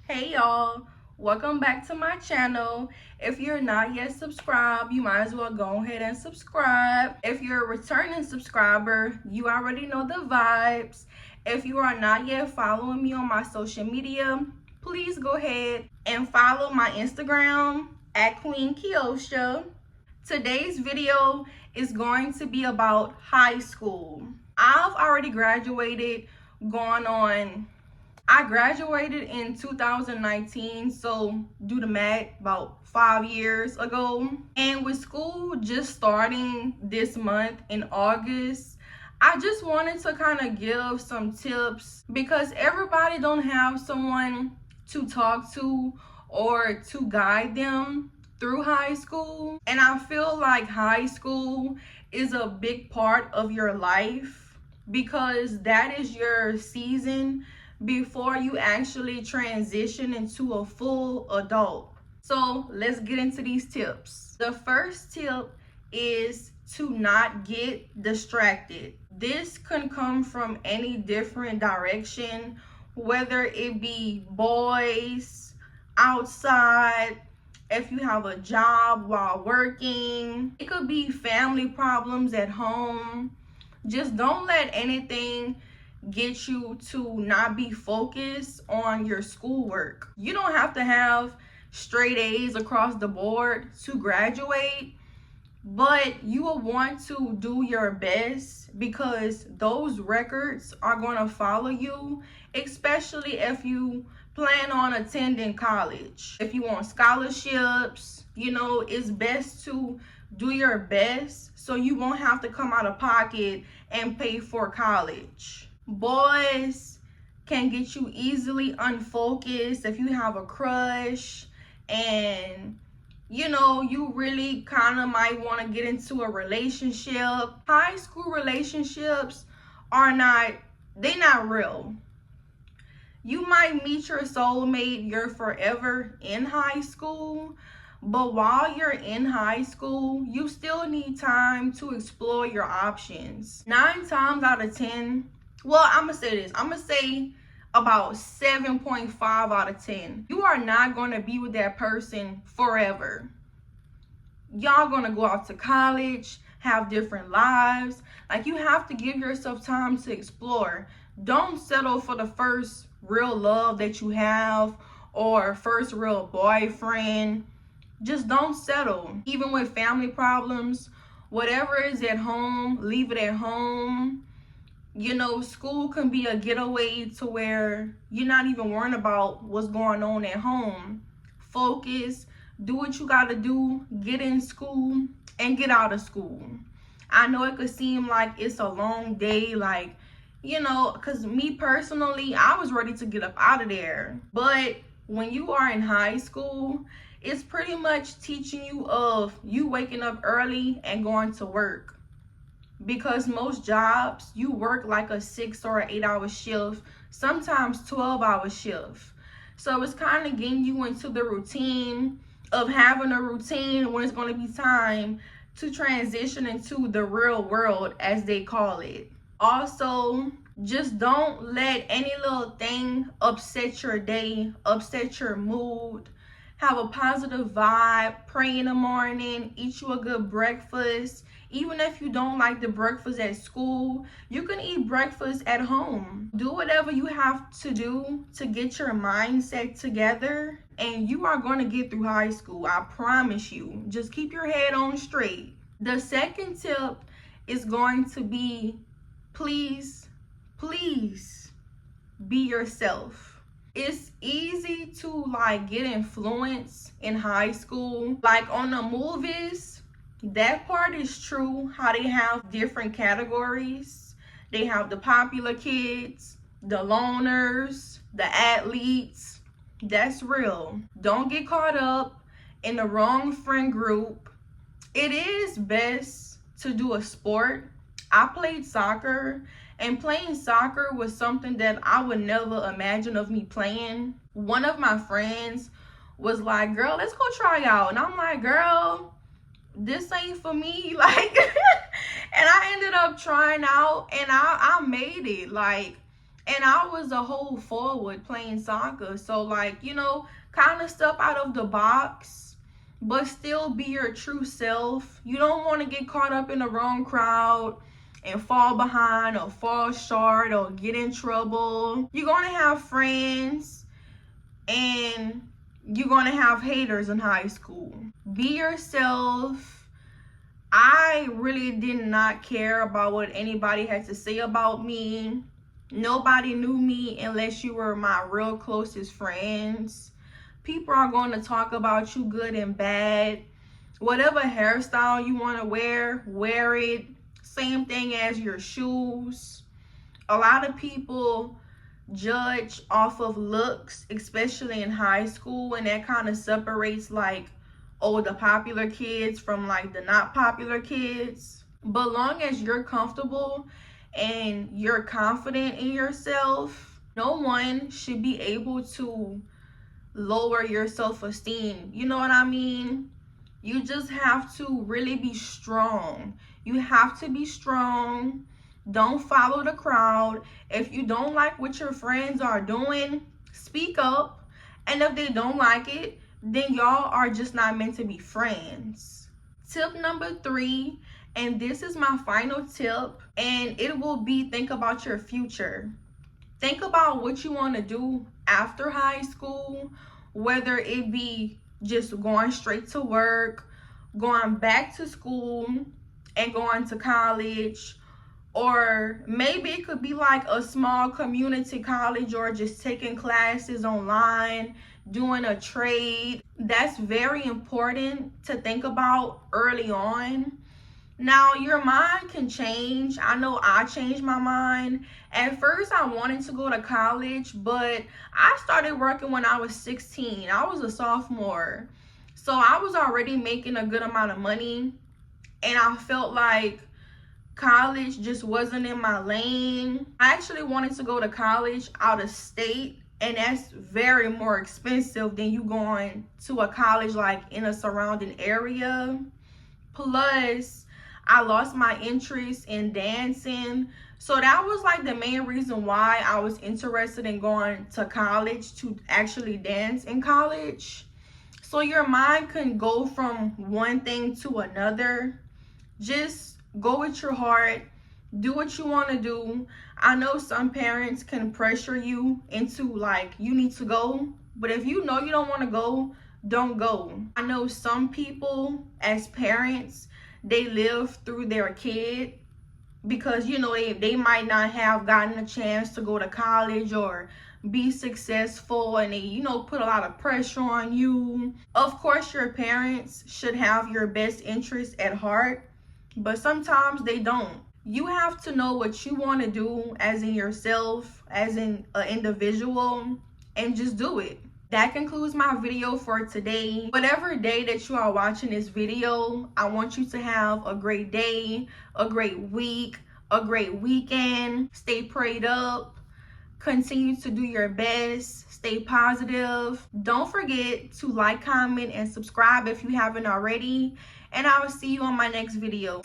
Hey y'all, welcome back to my channel. If you're not yet subscribed, you might as well go ahead and subscribe. If you're a returning subscriber, you already know the vibes. If you are not yet following me on my social media, please go ahead and follow my Instagram at queenkeoshaaa. Today's video is going to be about high school. I've already graduated, I graduated in 2019, so do the math, about 5 years ago. And with school just starting this month in August, I just wanted to kind of give some tips because everybody don't have someone to talk to or to guide them through high school. And I feel like high school is a big part of your life because that is your season before you actually transition into a full adult. So let's get into these tips. The first tip is to not get distracted. This can come from any different direction, whether it be boys, outside, if you have a job while working, it could be family problems at home. Just don't let anything get you to not be focused on your schoolwork. You don't have to have straight A's across the board to graduate, but you will want to do your best because those records are going to follow you, especially if you plan on attending college. If you want scholarships, it's best to do your best so you won't have to come out of pocket and pay for college. Boys can get you easily unfocused if you have a crush and you really kind of might want to get into a relationship. High school relationships they're not real. You might meet your soulmate, your forever in high school, but while you're in high school, you still need time to explore your options. 9 times out of 10, well, I'm gonna say this. I'm gonna say about 7.5 out of 10. You are not gonna be with that person forever. Y'all gonna go out to college, have different lives. Like, you have to give yourself time to explore. Don't settle for the first real love that you have or first real boyfriend. Just don't settle. Even with family problems, whatever is at home, leave it at home. School can be a getaway to where you're not even worrying about what's going on at home. Focus, do what you gotta do, get in school and get out of school. I know it could seem like it's a long day, because me personally, I was ready to get up out of there. But when you are in high school, it's pretty much teaching you of you waking up early and going to work. Because most jobs, you work like a 6 or 8 hour shift, sometimes 12-hour shift. So it's kind of getting you into the routine of having a routine when it's going to be time to transition into the real world, as they call it. Also, just don't let any little thing upset your day, upset your mood. Have a positive vibe, pray in the morning, eat you a good breakfast. Even if you don't like the breakfast at school, you can eat breakfast at home. Do whatever you have to do to get your mindset together, and you are going to get through high school. I promise you. Just keep your head on straight. The second tip is going to be, please be yourself. It's easy to get influenced in high school. Like on the movies, that part is true, how they have different categories. They have the popular kids, the loners, the athletes. That's real. Don't get caught up in the wrong friend group. It is best to do a sport. I played soccer, and playing soccer was something that I would never imagine of me playing. One of my friends was like, girl, let's go try out. And I'm like, girl, this ain't for me. And I ended up trying out and I made it. And I was a whole forward playing soccer. So like, you know, kind of step out of the box, but still be your true self. You don't want to get caught up in the wrong crowd and fall behind or fall short or get in trouble. You're going to have friends and you're going to have haters in high school. Be yourself. I really did not care about what anybody had to say about me. Nobody knew me unless you were my real closest friends. People are going to talk about you good and bad. Whatever hairstyle you want to wear it. Same thing as your shoes. A lot of people judge off of looks, especially in high school, and that kind of separates like, oh, the popular kids from like the not popular kids. But long as you're comfortable and you're confident in yourself, no one should be able to lower your self-esteem. You know what I mean? You just have to really be strong. You have to be strong. Don't follow the crowd. If you don't like what your friends are doing, speak up. And if they don't like it, then y'all are just not meant to be friends. Tip number 3, and this is my final tip, and it will be think about your future. Think about what you want to do after high school, whether it be just going straight to work, going back to school, and going to college, or maybe it could be like a small community college or just taking classes online, doing a trade. That's very important to think about early on. Now, your mind can change. I know I changed my mind. At first, I wanted to go to college, but I started working when I was 16. I was a sophomore. So I was already making a good amount of money, and I felt like college just wasn't in my lane. I actually wanted to go to college out of state, and that's very more expensive than you going to a college like in a surrounding area. Plus, I lost my interest in dancing. So that was like the main reason why I was interested in going to college, to actually dance in college. So your mind can go from one thing to another. Just go with your heart. Do what you want to do. I know some parents can pressure you into like, you need to go. But if you know you don't want to go, don't go. I know some people as parents, they live through their kid because, you know, they might not have gotten a chance to go to college or be successful, and they, you know, put a lot of pressure on you. Of course, your parents should have your best interest at heart, but sometimes they don't. You have to know what you want to do as in yourself, as in an individual, and just do it. That concludes my video for today. Whatever day that you are watching this video, I want you to have a great day, a great week, a great weekend. Stay prayed up. Continue to do your best. Stay positive. Don't forget to like, comment, and subscribe if you haven't already. And I will see you on my next video.